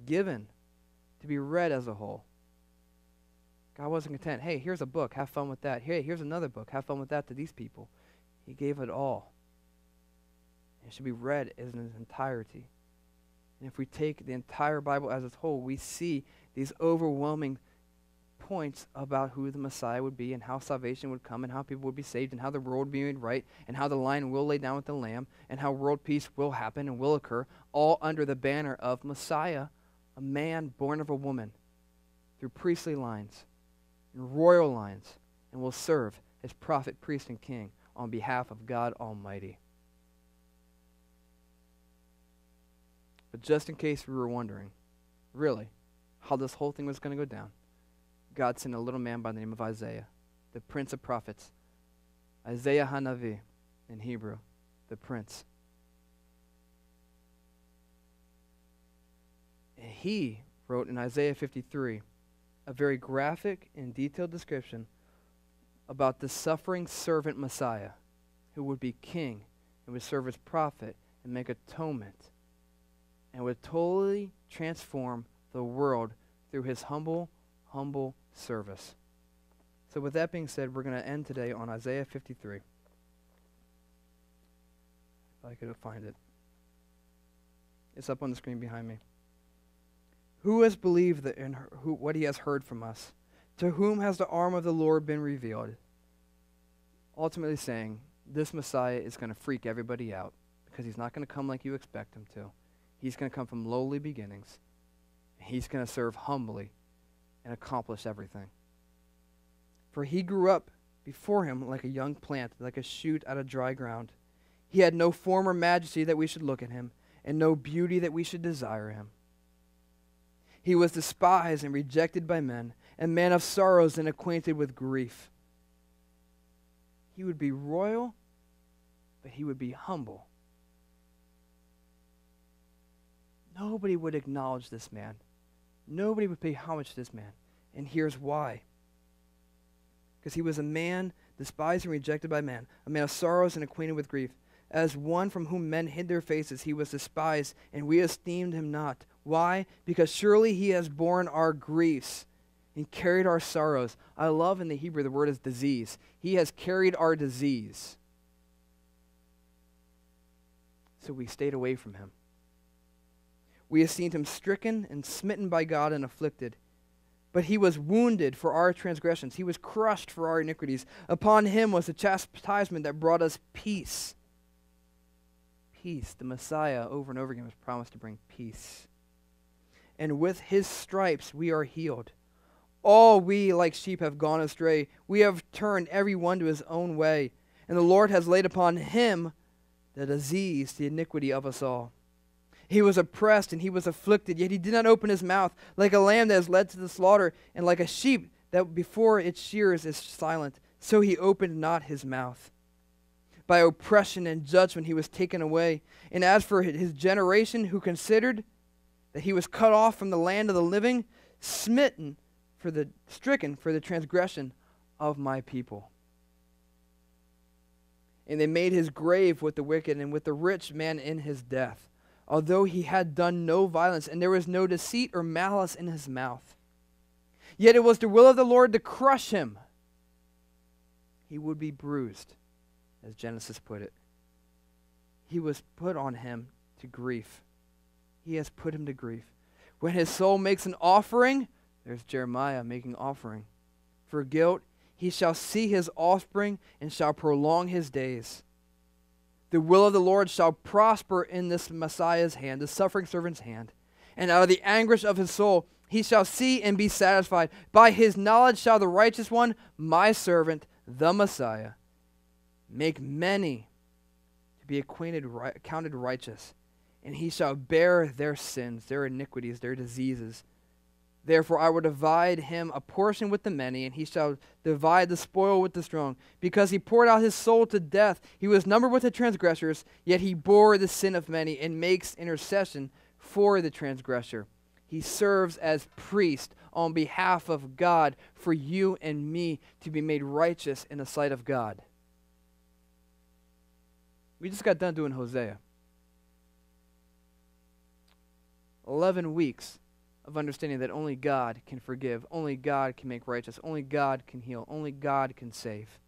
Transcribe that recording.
given to be read as a whole. God wasn't content. Hey, here's a book. Have fun with that. Hey, here's another book. Have fun with that to these people. He gave it all. It should be read in its entirety. And if we take the entire Bible as a whole, we see these overwhelming points about who the Messiah would be and how salvation would come and how people would be saved and how the world would be made right and how the lion will lay down with the lamb and how world peace will happen and will occur, all under the banner of Messiah, a man born of a woman, through priestly lines and royal lines, and will serve as prophet, priest, and king on behalf of God Almighty. But just in case we were wondering, really, how this whole thing was going to go down, God sent a little man by the name of Isaiah, the prince of prophets. Isaiah Hanavi, in Hebrew, the prince. And he wrote in Isaiah 53 a very graphic and detailed description about the suffering servant Messiah who would be king and would serve as prophet and make atonement and would totally transform the world through his humble service. So with that being said, we're going to end today on Isaiah 53. If I could find it. It's up on the screen behind me. Who has believed what he has heard from us? To whom has the arm of the Lord been revealed? Ultimately saying, this Messiah is going to freak everybody out because he's not going to come like you expect him to. He's going to come from lowly beginnings. He's going to serve humbly and accomplish everything. For he grew up before him like a young plant, like a shoot out of dry ground. He had no form or majesty that we should look at him, and no beauty that we should desire him. He was despised and rejected by men, a man of sorrows and acquainted with grief. He would be royal, but he would be humble. Nobody would acknowledge this man. Nobody would pay homage to this man. And here's why. Because he was a man despised and rejected by man, a man of sorrows and acquainted with grief. As one from whom men hid their faces, he was despised, and we esteemed him not. Why? Because surely he has borne our griefs and carried our sorrows. I love in the Hebrew the word is disease. He has carried our disease. So we stayed away from him. We esteemed him stricken and smitten by God and afflicted. But he was wounded for our transgressions. He was crushed for our iniquities. Upon him was the chastisement that brought us peace. Peace. The Messiah over and over again was promised to bring peace. And with his stripes we are healed. All we like sheep have gone astray. We have turned every one to his own way. And the Lord has laid upon him the disease, the iniquity of us all. He was oppressed and he was afflicted, yet he did not open his mouth. Like a lamb that is led to the slaughter, and like a sheep that before its shears is silent, so he opened not his mouth. By oppression and judgment he was taken away. And as for his generation, who considered that he was cut off from the land of the living, stricken for the transgression of my people. And they made his grave with the wicked and with the rich man in his death, although he had done no violence, and there was no deceit or malice in his mouth. Yet it was the will of the Lord to crush him. He would be bruised, as Genesis put it. He was put on him to grief. He has put him to grief. When his soul makes an offering, there's Jeremiah making offering. For guilt, he shall see his offspring and shall prolong his days. The will of the Lord shall prosper in this Messiah's hand, the suffering servant's hand. And out of the anguish of his soul he shall see and be satisfied. By his knowledge shall the righteous one, my servant, the Messiah, make many to be counted righteous. And he shall bear their sins, their iniquities, their diseases. Therefore I will divide him a portion with the many, and he shall divide the spoil with the strong. Because he poured out his soul to death, he was numbered with the transgressors, yet he bore the sin of many and makes intercession for the transgressor. He serves as priest on behalf of God for you and me to be made righteous in the sight of God. We just got done doing Hosea. 11 weeks of understanding that only God can forgive, only God can make righteous, only God can heal, only God can save.